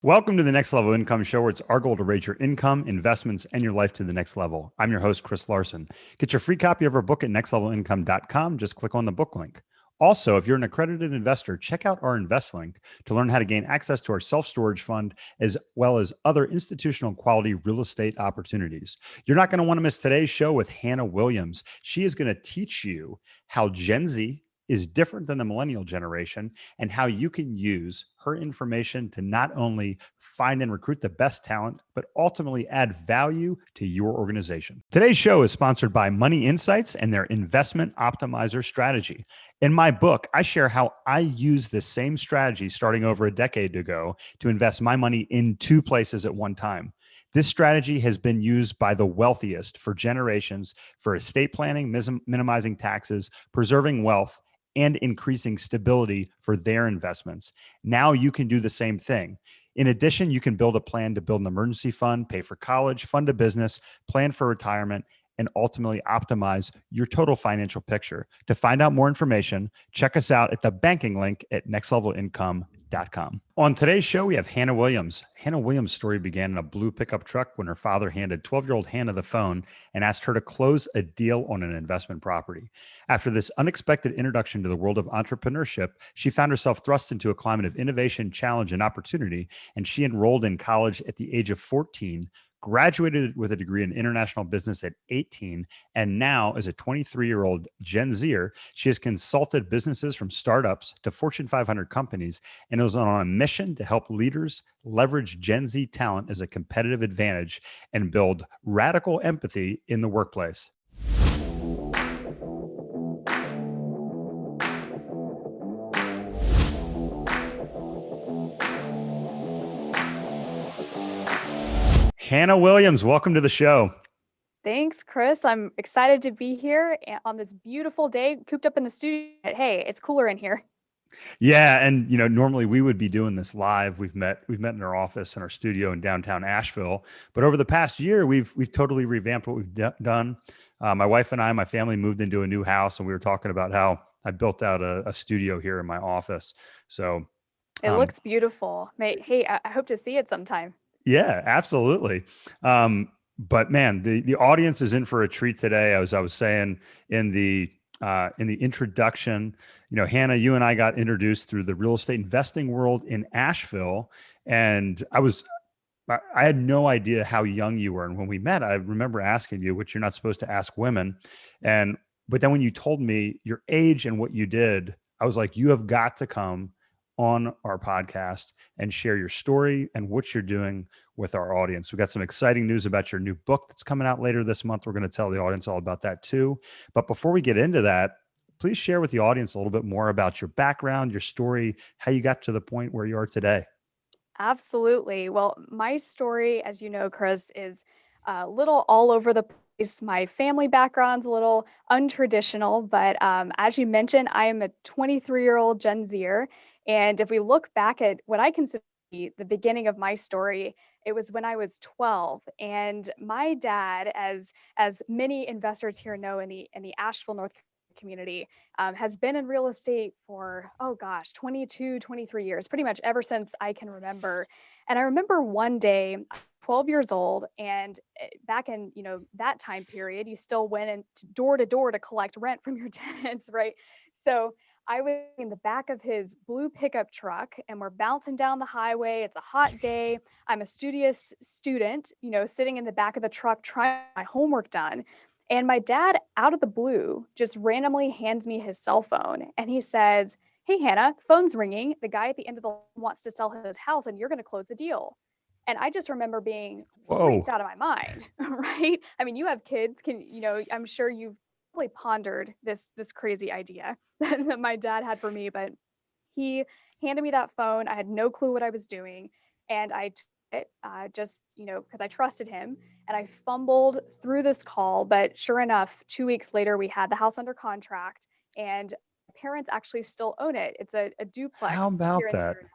Welcome to the Next Level Income Show, where it's our goal to raise your income, investments, and your life to the next level. I'm your host, Chris Larsen. Get your free copy of our book at nextlevelincome.com. Just click on the book link. Also, if you're an accredited investor, check out our invest link to learn how to gain access to our self-storage fund, as well as other institutional quality real estate opportunities. You're not going to want to miss today's show with Hannah Williams. She is going to teach you how Gen Z is different than the millennial generation and how you can use her information to not only find and recruit the best talent, but ultimately add value to your organization. Today's show is sponsored by Money Insights and their investment optimizer strategy. In my book, I share how I use this same strategy starting over a decade ago to invest my money in two places at one time. This strategy has been used by the wealthiest for generations for estate planning, minimizing taxes, preserving wealth, and increasing stability for their investments. Now you can do the same thing. In addition, you can build a plan to build an emergency fund, pay for college, fund a business, plan for retirement, and ultimately optimize your total financial picture. To find out more information, check us out at the banking link at nextlevelincome.com. On today's show, we have Hannah Williams. Hannah Williams' story began in a blue pickup truck when her father handed 12-year-old Hannah the phone and asked her to close a deal on an investment property. After this unexpected introduction to the world of entrepreneurship, she found herself thrust into a climate of innovation, challenge, and opportunity, and she enrolled in college at the age of 14, graduated with a degree in international business at 18, and now, as a 23-year-old Gen Zer, she has consulted businesses from startups to Fortune 500 companies and is on a mission to help leaders leverage Gen Z talent as a competitive advantage and build radical empathy in the workplace. Hannah Williams, welcome to the show. Thanks, Chris. I'm excited to be here on this beautiful day, cooped up in the studio. Hey, it's cooler in here. Yeah, and normally we would be doing this live. We've met in our office in our studio in downtown Asheville, but over the past year, we've totally revamped what we've done. My wife and I, my family moved into a new house, and we were talking about how I built out a studio here in my office. So It looks beautiful. Hey, I hope to see it sometime. yeah, absolutely. But man, the audience is in for a treat today. As I was saying in the introduction, Hannah, you and I got introduced through the real estate investing world in Asheville, and I had no idea how young you were. And when we met, I remember asking you, which you're not supposed to ask women, but then when you told me your age and what you did, I was like, you have got to come on our podcast and share your story and what you're doing with our audience. We've got some exciting news about your new book that's coming out later this month. We're going to tell the audience all about that too. But before we get into that, please share with the audience a little bit more about your background, your story, how you got to the point where you are today. Absolutely. Well, my story, as you know, Chris, is a little all over the place. My family background's a little untraditional, but as you mentioned, I am a 23-year-old Gen Zer. And if we look back at what I consider the beginning of my story, it was when I was 12, and my dad, as many investors here know in the Asheville, North Carolina community, has been in real estate for, oh gosh, 22, 23 years, pretty much ever since I can remember. And I remember one day, 12 years old, and back in that time period, you still went in door to door to collect rent from your tenants, right? So I was in the back of his blue pickup truck, and we're bouncing down the highway. It's a hot day. I'm a studious student, sitting in the back of the truck trying to get my homework done. And my dad, out of the blue, just randomly hands me his cell phone. And he says, "Hey, Hannah, phone's ringing. The guy at the end of the line wants to sell his house, and you're going to close the deal." And I just remember being Whoa. freaked out of my mind, right? I mean, you have kids. I'm sure you've probably pondered this crazy idea that my dad had for me, but he handed me that phone. I had no clue what I was doing, and I took it just because I trusted him, and I fumbled through this call. But sure enough, 2 weeks later, we had the house under contract, and my parents actually still own it. It's a How duplex here about in the that? area.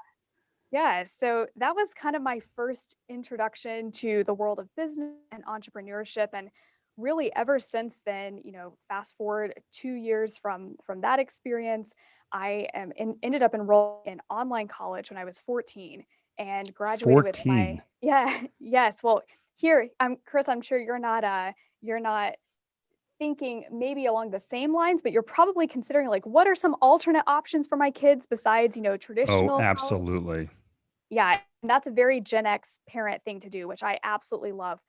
Yeah, so that was kind of my first introduction to the world of business and entrepreneurship. And really ever since then, fast forward 2 years from that experience, ended up enrolling in online college when I was 14. and graduated with my 14. yeah, yes. Well, here, Chris, I'm sure you're not thinking maybe along the same lines, but you're probably considering like what are some alternate options for my kids besides, Oh, traditional college? absolutely. Yeah, and that's a very Gen X parent thing to do, which I absolutely love.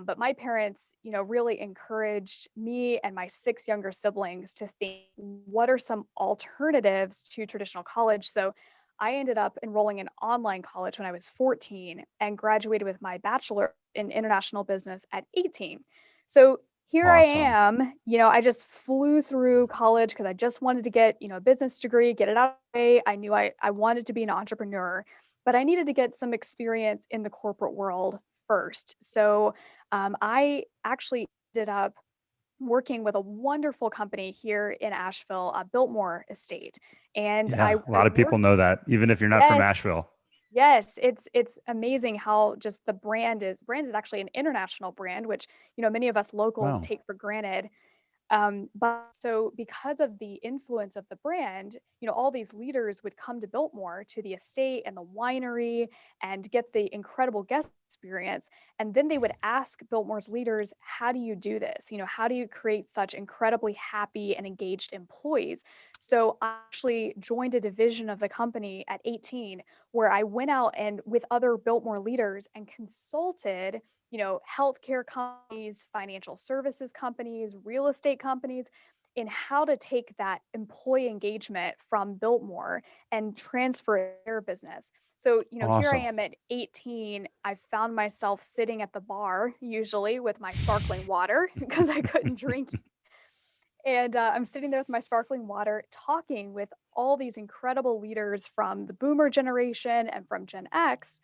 But my parents, really encouraged me and my six younger siblings to think, what are some alternatives to traditional college? So I ended up enrolling in online college when I was 14 and graduated with my bachelor in international business at 18. So here I Awesome. am, I just flew through college because I just wanted to get, a business degree, get it out of the way. I knew I wanted to be an entrepreneur, but I needed to get some experience in the corporate world first. So I actually ended up working with a wonderful company here in Asheville, Biltmore Estate, and I, Yeah. A I lot of people know worked. that, even if you're not from Yes, Asheville. yes, it's amazing how just the brand is actually an international brand, which many of us locals Wow. take for granted. But so because of the influence of the brand, all these leaders would come to Biltmore to the estate and the winery and get the incredible guest experience. And then they would ask Biltmore's leaders, how do you do this? How do you create such incredibly happy and engaged employees? So I actually joined a division of the company at 18 where I went out and with other Biltmore leaders and consulted healthcare companies, financial services companies, real estate companies, in how to take that employee engagement from Biltmore and transfer it to their business. So, here I Awesome. am at 18. I found myself sitting at the bar, usually with my sparkling water because I couldn't drink. And I'm sitting there with my sparkling water, talking with all these incredible leaders from the boomer generation and from Gen X.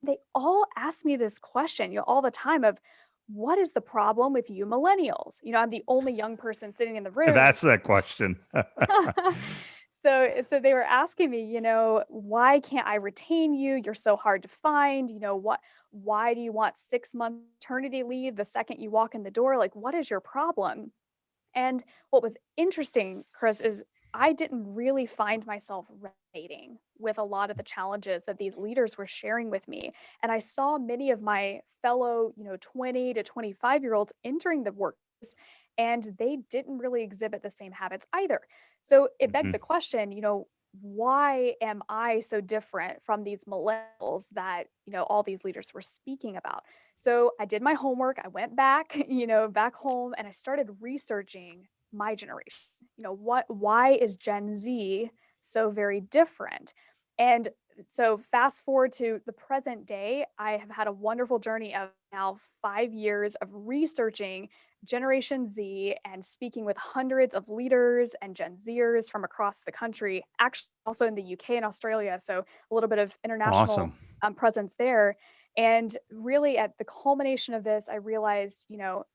They all ask me this question, all the time of what is the problem with you millennials? I'm the only young person sitting in the room. That's that question. So they were asking me, why can't I retain you? You're so hard to find. Why do you want 6 month maternity leave the second you walk in the door? Like, what is your problem? And what was interesting, Chris, is I didn't really find myself resonating with a lot of the challenges that these leaders were sharing with me. And I saw many of my fellow, 20 to 25-year-olds entering the workforce, and they didn't really exhibit the same habits either. So it begged Mhm. the question, why am I so different from these millennials that, all these leaders were speaking about? So I did my homework. I went back, back home and I started researching my generation. Why is Gen Z so very different? And so fast forward to the present day, I have had a wonderful journey of now 5 years of researching Generation Z and speaking with hundreds of leaders and Gen Zers from across the country, actually also in the UK and Australia. So a little bit of international Awesome. presence there. And really, at the culmination of this, I realized,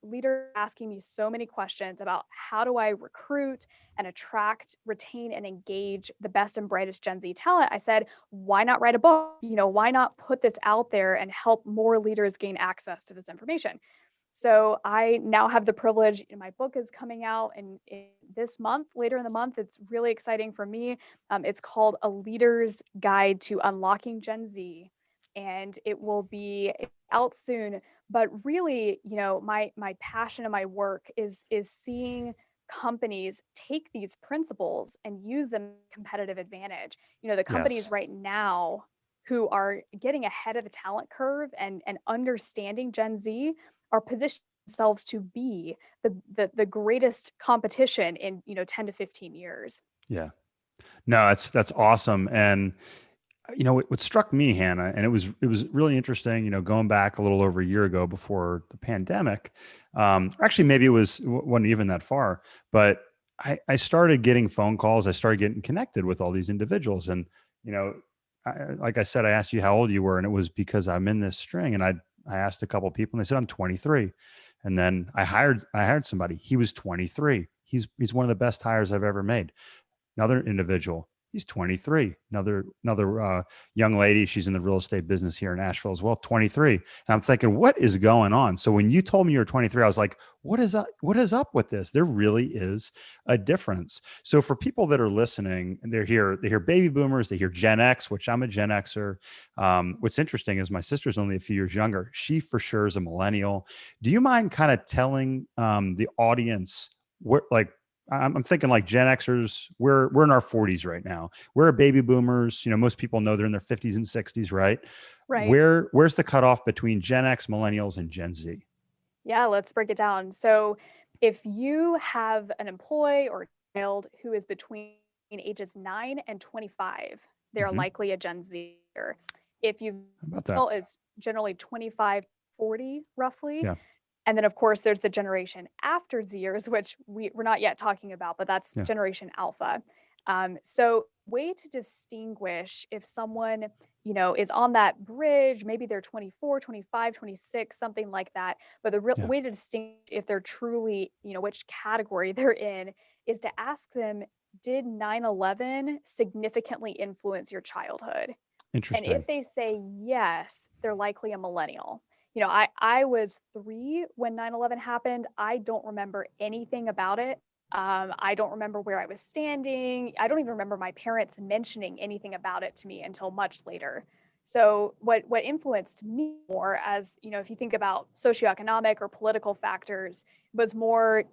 leaders asking me so many questions about how do I recruit and attract, retain, and engage the best and brightest Gen Z talent. I said, why not write a book? Why not put this out there and help more leaders gain access to this information? So I now have the privilege, my book is coming out in this month, later in the month. It's really exciting for me. It's called A Leader's Guide to Unlocking Gen Z, and it will be out soon. But really, my passion and my work is seeing companies take these principles and use them as competitive advantage. The companies Yes. right now who are getting ahead of the talent curve and understanding Gen Z are positioning themselves to be the greatest competition in 10 to 15 years. Yeah. No, that's awesome. And what struck me, Hannah, and it was really interesting. Going back a little over a year ago before the pandemic, or actually maybe wasn't even that far, but I started getting phone calls. I started getting connected with all these individuals, and you know, like I said, I asked you how old you were, and it was because I'm in this string, and I asked a couple of people, and they said I'm 23, and then I hired somebody. He was 23. He's one of the best hires I've ever made. Another individual, He's 23. Another young lady. She's in the real estate business here in Asheville as well. 23. And I'm thinking, what is going on? So when you told me you were 23, I was like, what is up? What is up with this? There really is a difference. So for people that are listening, and they hear baby boomers, they hear Gen X, which I'm a Gen Xer. What's interesting is my sister's only a few years younger. She for sure is a millennial. Do you mind kind of telling the audience what like I'm thinking like Gen Xers, we're in our 40s right now. We're baby boomers. Most people know they're in their 50s and 60s, right? Right. Where's the cutoff between Gen X, millennials, and Gen Z? Yeah, let's break it down. So, if you have an employee or child who is between ages 9 and 25, they're Hmm. likely a Gen Zer. If you How about that? is generally 25 40 roughly. Yeah, And then, of course, there's the generation after Zers, which we're not yet talking about, but that's yeah, generation alpha. So, way to distinguish if someone, is on that bridge, maybe they're 24, 25, 26, something like that. But the real yeah. way to distinguish if they're truly, which category they're in is to ask them, did 9/11 significantly influence your childhood? And Interesting. if they say yes, they're likely a millennial. I was 3 when 9/11 happened. I don't remember anything about it. I don't remember where I was standing. I don't even remember my parents mentioning anything about it to me until much later. So what influenced me more as, if you think about socioeconomic or political factors, was more,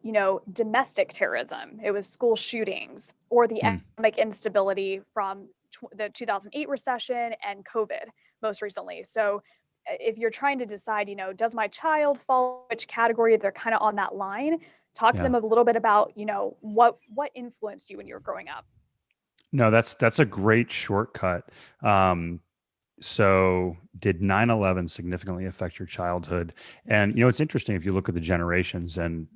domestic terrorism. It was school shootings or the Hmm. economic instability from the 2008 recession and COVID most recently. So if you're trying to decide, does my child fall which category, they're kind of on that line, talk to Yeah. them a little bit about, what influenced you when you were growing up. No, that's a great shortcut. Um, So, did 9/11 significantly affect your childhood? And it's interesting if you look at the generations and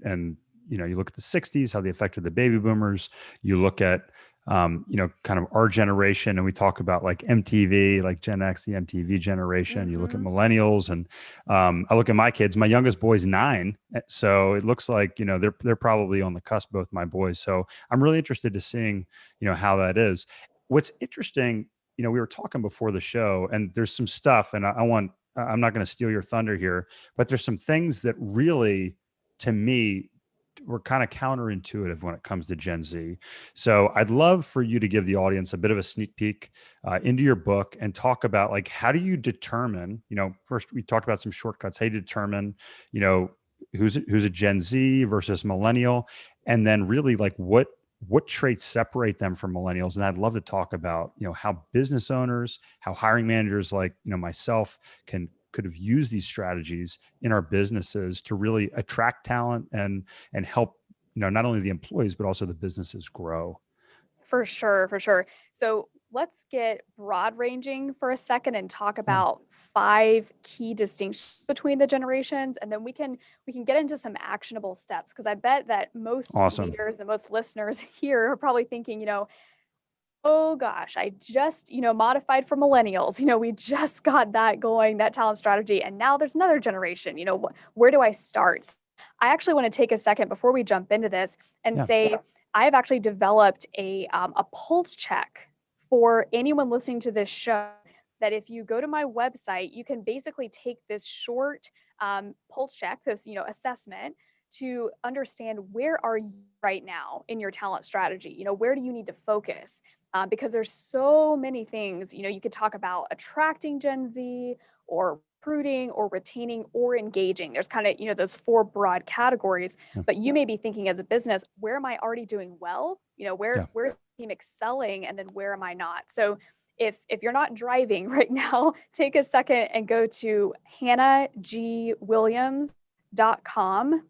you look at the 60s, how they affected the baby boomers. You look at kind of our generation, and we talk about like MTV, like Gen X, the MTV generation. You look at Hmm. millennials, and I look at my kids. My youngest boy's 9, so it looks like they're probably on the cusp. Both my boys. So I'm really interested to seeing how that is. What's interesting, we were talking before the show, and there's some stuff, and I'm not going to steal your thunder here, but there's some things that really, to me, were kind of counterintuitive when it comes to Gen Z. So I'd love for you to give the audience a bit of a sneak peek into your book and talk about like how do you determine, first we talked about some shortcuts, how you determine, you know, who's a Gen Z versus millennial, and then really like what traits separate them from millennials. And I'd love to talk about how business owners, how hiring managers like myself could have used these strategies in our businesses to really attract talent and help not only the employees but also the businesses grow. For sure, for sure. So let's get broad ranging for a second and talk Yeah. about 5 key distinctions between the generations, and then we can get into some actionable steps because I bet that most Awesome. leaders and most listeners here are probably thinking, oh gosh, I just, modified for millennials. We just got that going, that talent strategy. And now there's another generation. Where do I start? I actually want to take a second before we jump into this and Yeah. say I have actually developed a pulse check for anyone listening to this show. That if you go to my website, you can basically take this short pulse check, this assessment to understand where are you right now in your talent strategy. Where do you need to focus? Because there's so many things, you could talk about attracting Gen Z or recruiting or retaining or engaging. There's kind of, those 4 broad categories, Yeah. but you may be thinking as a business, where am I already doing well? Yeah. Where's the team excelling and then where am I not? So if you're not driving right now, take a second and go to hannahgwilliams.com And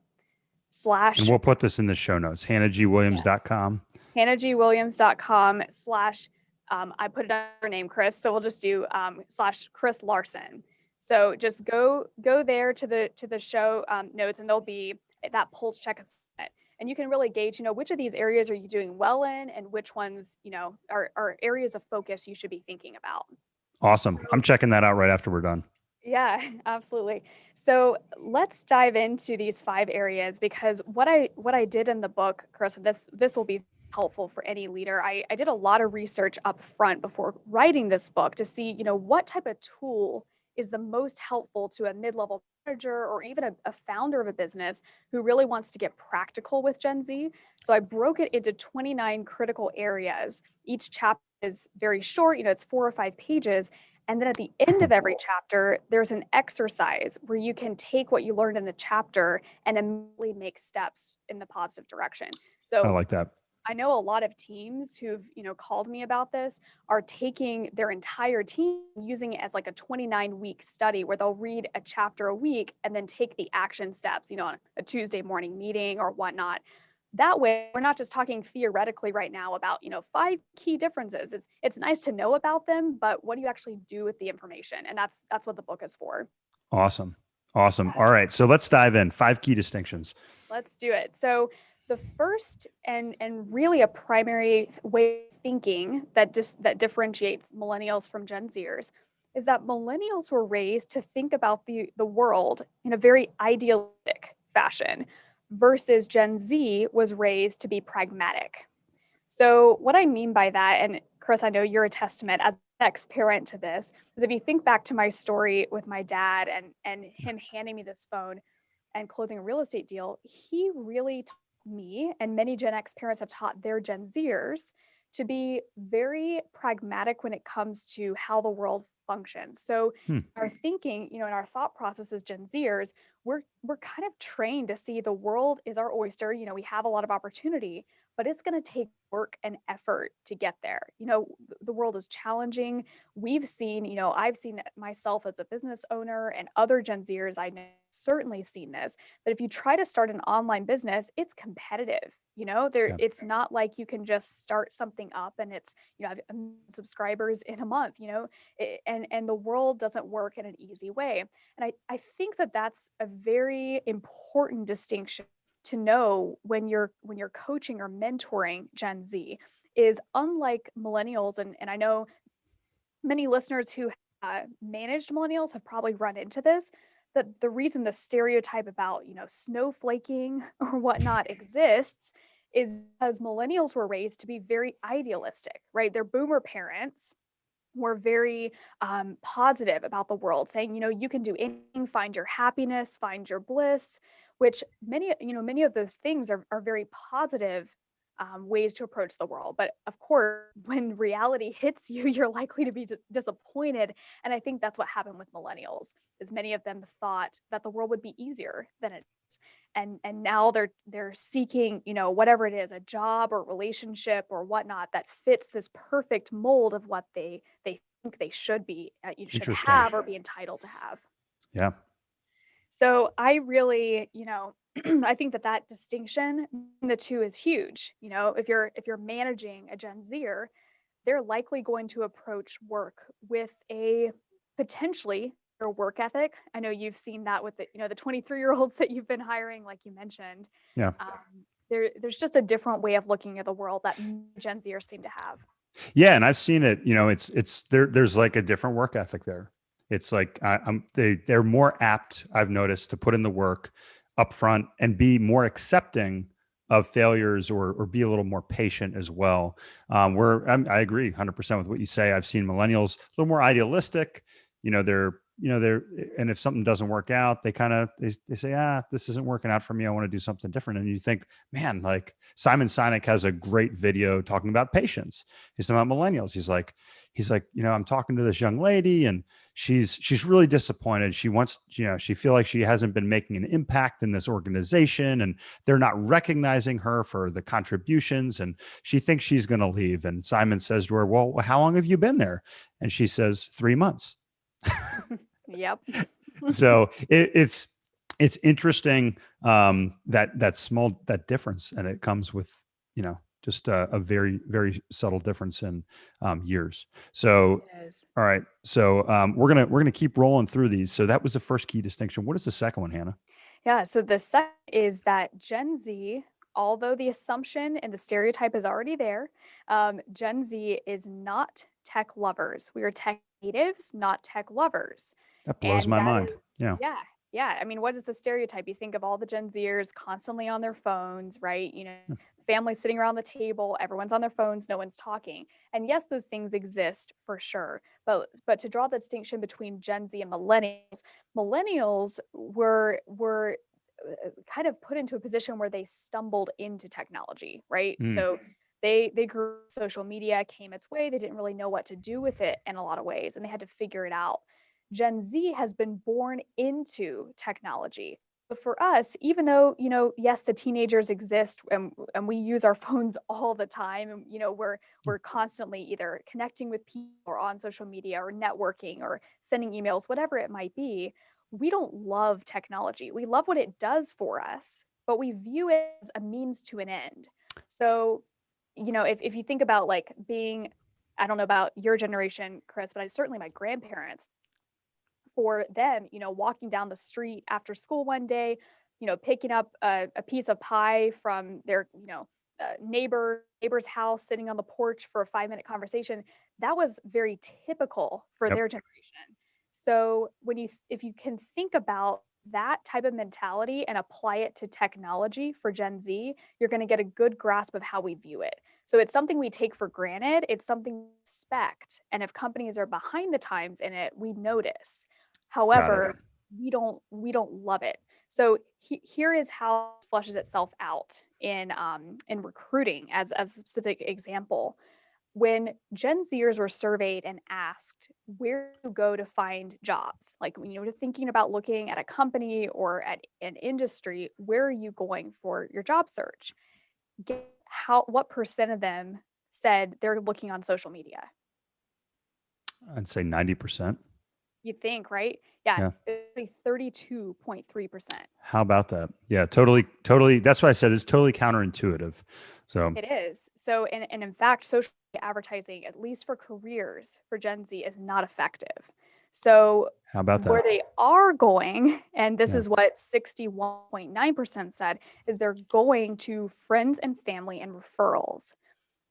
slash we'll put this in the show notes, yes hannahgwilliams.com. hannahgwilliams.com/, I put it under her name, Chris. So we'll just do slash Chris Larsen. So just go there to the show notes, and there'll be that pulse check assessment. And you can really gauge, which of these areas are you doing well in, and which ones, are areas of focus you should be thinking about. Awesome. I'm So checking that out right after we're done. yeah, absolutely. So let's dive into these 5 areas because what I did in the book, Chris, this will be helpful for any leader. I did a lot of research up front before writing this book to see, what type of tool is the most helpful to a mid-level manager or even a founder of a business who really wants to get practical with Gen Z. So I broke it into 29 critical areas. Each chapter is very short, it's 4 or 5 pages. And then at the end of every chapter, there's an exercise where you can take what you learned in the chapter and immediately make steps in the positive direction. I So like that. I know a lot of teams who've, called me about this are taking their entire team, using it as like a 29-week study where they'll read a chapter a week and then take the action steps, on a Tuesday morning meeting or whatnot. That way, we're not just talking theoretically right now about, 5 key differences. It's nice to know about them, but what do you actually do with the information? And that's what the book is for. Awesome. Awesome. All right. So let's dive in. 5 key distinctions. Let's do it. So the first and really a primary way of thinking that that differentiates millennials from Gen Zers is that millennials were raised to think about the world in a very idealistic fashion versus Gen Z was raised to be pragmatic. So what I mean by that, and Chris, I know you're a testament as an ex-parent to this, is if you think back to my story with my dad and him handing me this phone and closing a real estate deal, he really taught me, and many Gen X parents have taught their Gen Zers to be very pragmatic when it comes to how the world functions. So Hmm. our thinking, in our thought process as Gen Zers, we're kind of trained to see the world is our oyster. We have a lot of opportunity, but it's going to take work and effort to get there. The world is challenging. We've seen, I've seen it myself as a business owner and other Gen Zers I know certainly seen this, that if you try to start an online business, it's competitive. Yeah. It's not like you can just start something up and it's, have a million subscribers in a month, and the world doesn't work in an easy way. And I think that that's a very important distinction to know when you're coaching or mentoring Gen Z is unlike millennials. And I know many listeners who managed millennials have probably run into this, that the reason the stereotype about, snowflaking or whatnot exists is because millennials were raised to be very idealistic, right? Their boomer parents were very positive about the world, saying, you can do anything, find your happiness, find your bliss, which many of those things are very positive ways to approach the world. But of course, when reality hits you, you're likely to be disappointed. And I think that's what happened with millennials, is many of them thought that the world would be easier than it is. And now they're seeking, whatever it is, a job or relationship or whatnot that fits this perfect mold of what they think they should be, you should Interesting. have or be entitled to have. Yeah. So I really, I think that distinction between the two is huge. If you're managing a Gen Zer, they're likely going to approach work with a potentially their work ethic. I know you've seen that with the 23-year-olds that you've been hiring, like you mentioned. Yeah. There's just a different way of looking at the world that Gen Zers seem to have. Yeah. And I've seen it, it's there's like a different work ethic there. It's like they're more apt, I've noticed, to put in the work up front and be more accepting of failures or be a little more patient as well. I agree 100% with what you say. I've seen millennials a little more idealistic. They're and if something doesn't work out, they kind of they say, this isn't working out for me. I want to do something different. And you think, man, like Simon Sinek has a great video talking about patience. He's talking about millennials. He's like, I'm talking to this young lady and she's really disappointed. She wants, she feel like she hasn't been making an impact in this organization and they're not recognizing her for the contributions. And she thinks she's going to leave. And Simon says to her, well, how long have you been there? And she says, 3 months. Yep. So it's interesting that difference, and it comes with just a very very subtle difference in years. So It is. all right, so we're gonna keep rolling through these. So that was the first key distinction. What is the second one, Hannah? Yeah. So the second is that Gen Z, although the assumption and the stereotype is already there, Gen Z is not tech lovers. We are tech natives, not tech lovers. That blows And my that mind. is, Yeah. yeah. Yeah. I mean, what is the stereotype? You think of all the Gen Zers constantly on their phones, right? families sitting around the table, everyone's on their phones, no one's talking. And yes, those things exist for sure. But to draw the distinction between Gen Z and millennials, millennials were kind of put into a position where they stumbled into technology, right? Mm, So they grew social media came its way. They didn't really know what to do with it in a lot of ways, and they had to figure it out. Gen Z has been born into technology. But for us, even though, yes, the teenagers exist and we use our phones all the time, and we're constantly either connecting with people or on social media or networking or sending emails, whatever it might be, we don't love technology. We love what it does for us, but we view it as a means to an end. So, if you think about like being, I don't know about your generation, Chris, but certainly my grandparents, for them, walking down the street after school one day, picking up a piece of pie from their, neighbor's house, sitting on the porch for a 5-minute conversation, that was very typical for yep. their generation. So if you can think about that type of mentality and apply it to technology for Gen Z, you're going to get a good grasp of how we view it. So it's something we take for granted. It's something we expect. And if companies are behind the times in it, we notice. Got it. However, we don't love it. So here is how it flushes itself out in recruiting as a specific example. When Gen Zers were surveyed and asked where to go to find jobs, like when you're thinking about looking at a company or at an industry, where are you going for your job search? What percent of them said they're looking on social media? I'd say 90%. You think, right? Yeah, Yeah. it'd be 32.3%. How about that? Yeah, totally, totally. That's why I said it's totally counterintuitive. So It is. So, and in fact, social media advertising, at least for careers for Gen Z, is not effective. So, how about where that? they are going, and this Yeah. is what 61.9% said, is they're going to friends and family and referrals.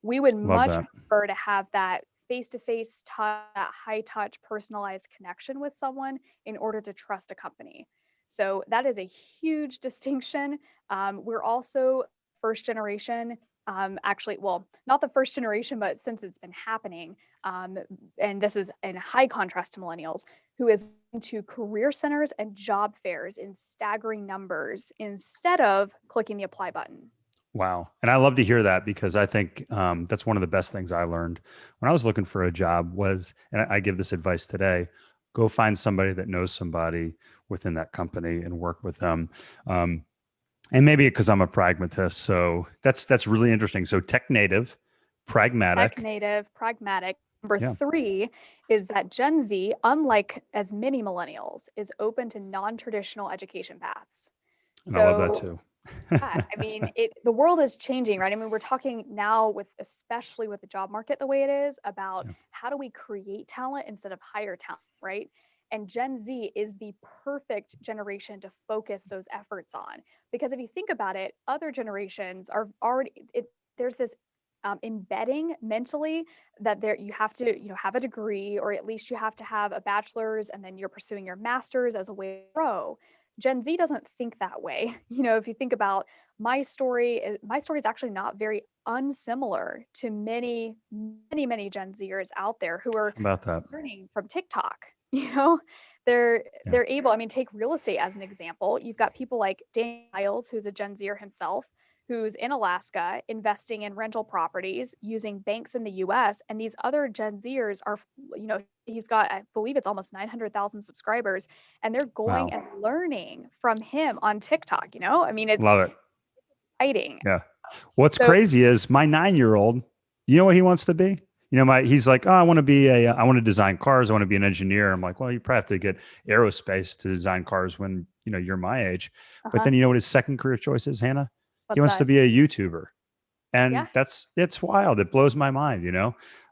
We would Love much that. prefer to have that face-to-face touch, that high-touch, personalized connection with someone in order to trust a company. So that is a huge distinction. We're also first generation. Actually, well, not the first generation, but since it's been happening, um, and this is in high contrast to millennials, who is into career centers and job fairs in staggering numbers instead of clicking the apply button. Wow. And I love to hear that because I think that's one of the best things I learned when I was looking for a job was, and I give this advice today, go find somebody that knows somebody within that company and work with them. Um, and maybe because I'm a pragmatist. So that's really interesting. So tech native, Tech pragmatic. native, pragmatic. Number Yeah. three is that Gen Z, unlike as many millennials, is open to non-traditional education paths. And I love that So too. yeah, I mean, the world is changing, right? I mean, we're talking now especially with the job market the way it is, about Yeah. how do we create talent instead of hire talent, right? And Gen Z is the perfect generation to focus those efforts on. Because if you think about it, other generations are already, there's this embedding mentally that you have to, have a degree, or at least you have to have a bachelor's, and then you're pursuing your master's as a way to grow. Gen Z doesn't think that way. If you think about my story is actually not very unsimilar to many, many, many Gen Zers out there who are How about that? learning from TikTok. You know, they're Yeah. they're able. I mean, take real estate as an example. You've got people like Dan Miles, who's a Gen Zer himself, who's in Alaska investing in rental properties using banks in the US. And these other Gen Zers are, he's got, I believe it's almost 900,000 subscribers, and they're going Wow. and learning from him on TikTok. I mean, it's Love it. exciting. Yeah. What's So, crazy is my 9-year old, you know what he wants to be? He's like, oh, I want to design cars. I want to be an engineer. I'm like, well, you probably have to get aerospace to design cars when, you're my age. But uh-huh. then you know what his second career choice is, Hannah? He What's wants to that? be a YouTuber. And Yeah. it's wild. It blows my mind.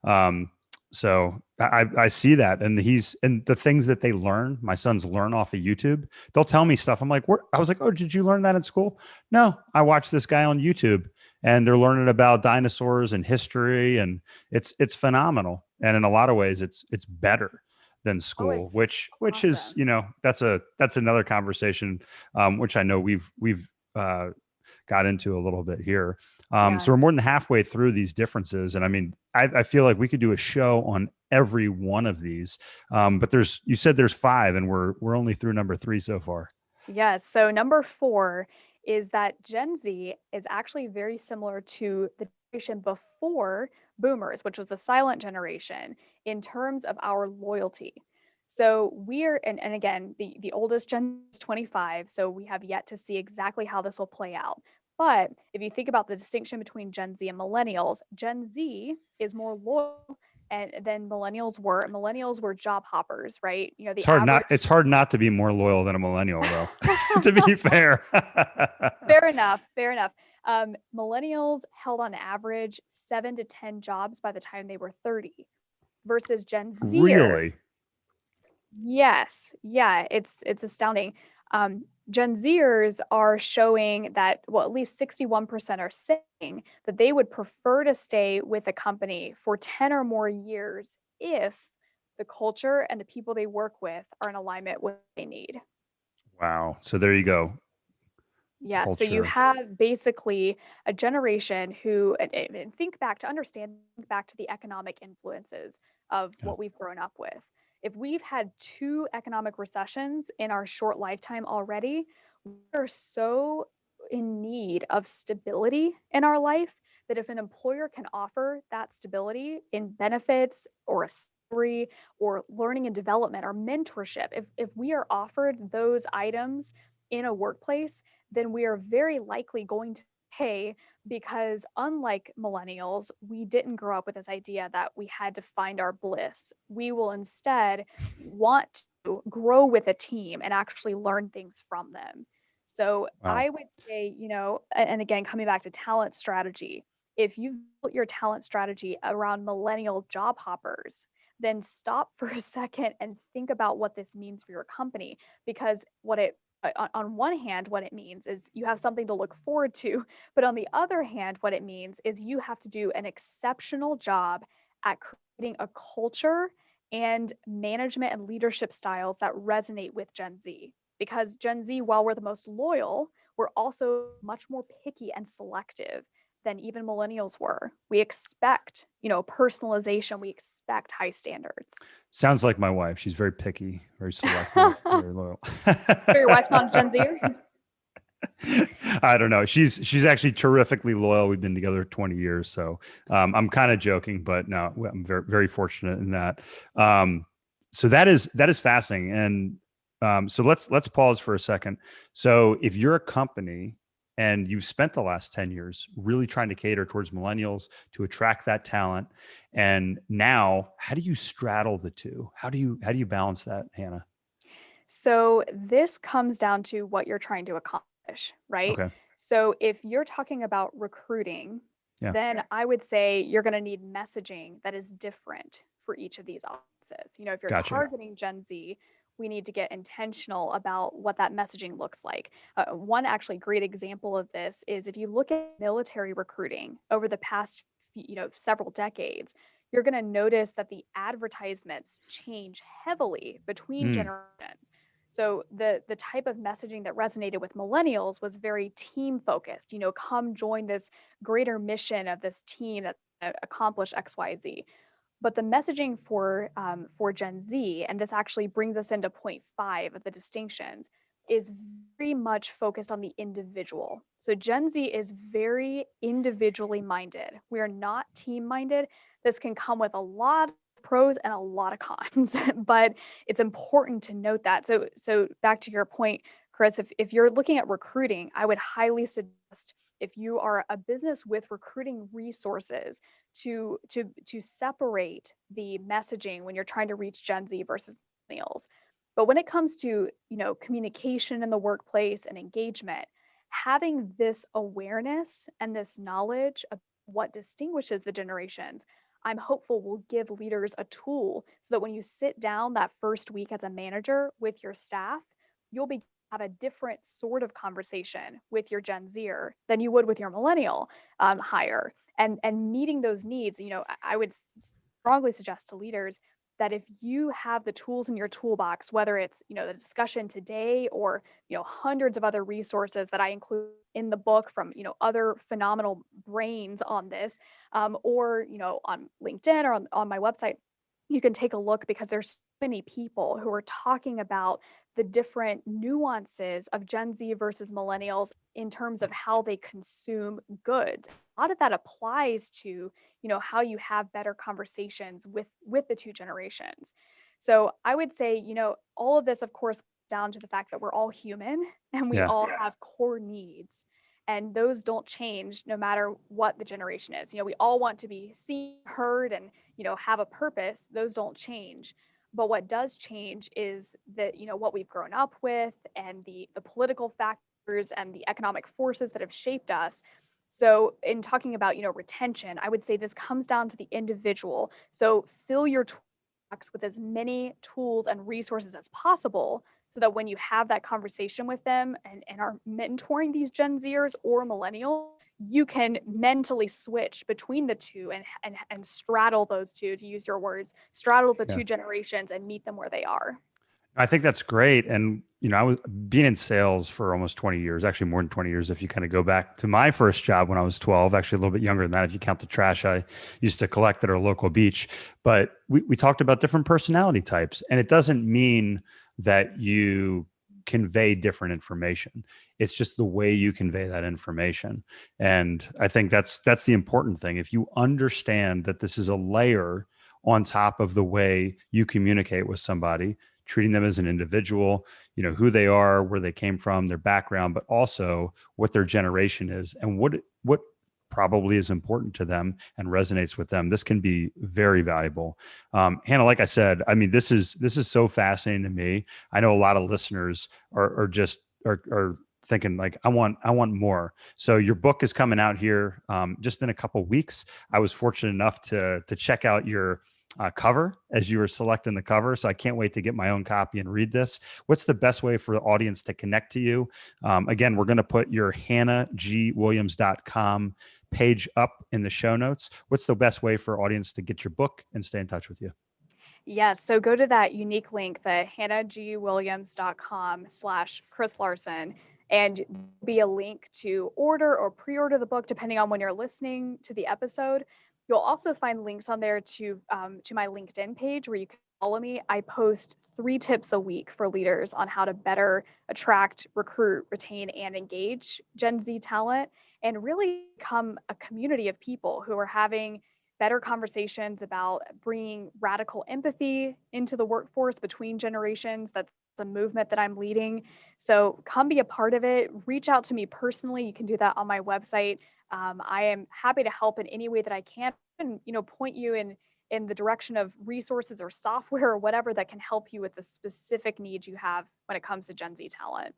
Um, so I see that, and and the things that they learn, my sons learn off of YouTube. They'll tell me stuff. I'm like, what? I was like, oh, did you learn that in school? No, I watched this guy on YouTube, and they're learning about dinosaurs and history, and it's phenomenal. And in a lot of ways, it's better than Oh, school, it's which is awesome. that's another conversation, which I know we've got into a little bit here. So Yeah. we're more than halfway through these differences, and I mean, I feel like we could do a show on every one of these. But you said there's five, and we're only through number three so far. Yes. So number four is that Gen Z is actually very similar to the generation before boomers, which was the silent generation, in terms of our loyalty. So and again, the oldest Gen is 25, so we have yet to see exactly how this will play out. But if you think about the distinction between Gen Z and millennials, Gen Z is more loyal and than millennials were. Millennials were job hoppers, right? You know, the It's average. hard not to be more loyal than a millennial, though, to be fair. Fair enough. Fair enough. Millennials held on average 7 to 10 jobs by the time they were 30 versus Gen Zer. Really? Yes. Yeah, it's astounding. Gen Zers are showing that, well, at least 61% are saying that they would prefer to stay with a company for 10 or more years if the culture and the people they work with are in alignment with what they need. Wow. So there you go. Yeah, so you Culture. have basically a generation who, and think back to the economic influences of Yeah. what we've grown up with. If we've had two economic recessions in our short lifetime already, we're so in need of stability in our life that if an employer can offer that stability in benefits or a salary or learning and development or mentorship, if we are offered those items in a workplace, then we are very likely going to pay because unlike millennials, we didn't grow up with this idea that we had to find our bliss. We will instead want to grow with a team and actually learn things from them. So Wow. I would say, and again, coming back to talent strategy, if you've built your talent strategy around millennial job hoppers, then stop for a second and think about what this means for your company because on one hand, what it means is you have something to look forward to. But on the other hand, what it means is you have to do an exceptional job at creating a culture and management and leadership styles that resonate with Gen Z. Because Gen Z, while we're the most loyal, we're also much more picky and selective than even millennials were. We expect, personalization, we expect high standards. Sounds like my wife. She's very picky, very selective, So very loyal. your wife's not a Gen Zer? I don't know. She's actually terrifically loyal. We've been together 20 years, so I'm kind of joking, but no, I'm very very fortunate in that. So that is fascinating, and so let's pause for a second. So if you're a company and you've spent the last 10 years really trying to cater towards millennials to attract that talent, and now how do you straddle the two? How do you balance that, Hannah? So this comes down to what you're trying to accomplish, right? Okay, So if you're talking about recruiting, yeah, then I would say you're going to need messaging that is different for each of these audiences. If you're gotcha. targeting Gen Z, we need to get intentional about what that messaging looks like. One actually great example of this is if you look at military recruiting over the past several decades, you're going to notice that the advertisements change heavily between Mm, generations. So the type of messaging that resonated with millennials was very team focused. Come join this greater mission of this team that accomplish XYZ. But the messaging for Gen Z, and this actually brings us into point five of the distinctions, is very much focused on the individual. So Gen Z is very individually minded. We are not team minded. This can come with a lot of pros and a lot of cons, but it's important to note that. So back to your point, Chris, if you're looking at recruiting, I would highly suggest if you are a business with recruiting resources to separate the messaging when you're trying to reach Gen Z versus millennials. But when it comes to, communication in the workplace and engagement, having this awareness and this knowledge of what distinguishes the generations, I'm hopeful will give leaders a tool so that when you sit down that first week as a manager with your staff, you'll be have a different sort of conversation with your Gen Zer than you would with your millennial hire, and meeting those needs. I would strongly suggest to leaders that if you have the tools in your toolbox, whether it's, the discussion today or, hundreds of other resources that I include in the book from, other phenomenal brains on this, or, on LinkedIn or on my website, you can take a look because there's so many people who are talking about the different nuances of Gen Z versus millennials in terms of how they consume goods. A lot of that applies to, how you have better conversations with the two generations. So I would say, all of this, of course, down to the fact that we're all human and we Yeah. all have core needs. And those don't change no matter what the generation is. We all want to be seen, heard, and have a purpose. Those don't change. But what does change is that, what we've grown up with and the political factors and the economic forces that have shaped us. So in talking about, retention, I would say this comes down to the individual. So fill your toolbox with as many tools and resources as possible so that when you have that conversation with them and are mentoring these Gen Zers or millennials, you can mentally switch between the two and straddle those two, to use your words, straddle the Yeah. two generations and meet them where they are. I think that's great. And, I was being in sales for almost 20 years, actually more than 20 years. If you kind of go back to my first job when I was 12, actually a little bit younger than that, if you count the trash I used to collect at our local beach. But we talked about different personality types, and it doesn't mean that you convey different information. It's just the way you convey that information. And I think that's the important thing. If you understand that this is a layer on top of the way you communicate with somebody, treating them as an individual, who they are, where they came from, their background, but also what their generation is and what probably is important to them and resonates with them. This can be very valuable. Hannah, like I said, I mean, this is so fascinating to me. I know a lot of listeners are just thinking like, I want more. So your book is coming out here just in a couple of weeks. I was fortunate enough to check out your cover as you were selecting the cover. So I can't wait to get my own copy and read this. What's the best way for the audience to connect to you? Again, we're going to put your hannahgwilliams.com page up in the show notes. What's the best way for audience to get your book and stay in touch with you? Yes. So go to that unique link, the hannahgwilliams.com/Chris Larsen, and there'll be a link to order or pre-order the book, depending on when you're listening to the episode. You'll also find links on there to my LinkedIn page where you can follow me. I post 3 tips a week for leaders on how to better attract, recruit, retain, and engage Gen Z talent, and really become a community of people who are having better conversations about bringing radical empathy into the workforce between generations. That's the movement that I'm leading. So come be a part of it. Reach out to me personally. You can do that on my website. I am happy to help in any way that I can, and point you in the direction of resources or software or whatever that can help you with the specific needs you have when it comes to Gen Z talent.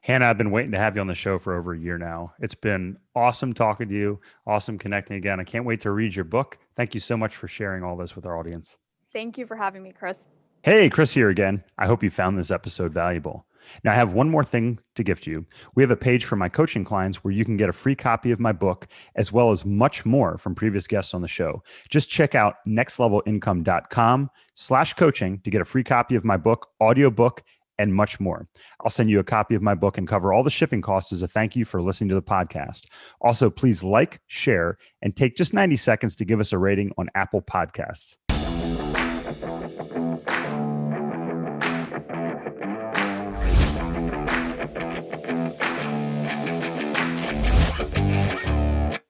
Hannah, I've been waiting to have you on the show for over a year now. It's been awesome talking to you, awesome connecting again. I can't wait to read your book. Thank you so much for sharing all this with our audience. Thank you for having me, Chris. Hey, Chris here again. I hope you found this episode valuable. Now, I have one more thing to gift you. We have a page for my coaching clients where you can get a free copy of my book, as well as much more from previous guests on the show. Just check out nextlevelincome.com/coaching to get a free copy of my book, audiobook, and much more. I'll send you a copy of my book and cover all the shipping costs as a thank you for listening to the podcast. Also, please like, share, and take just 90 seconds to give us a rating on Apple Podcasts.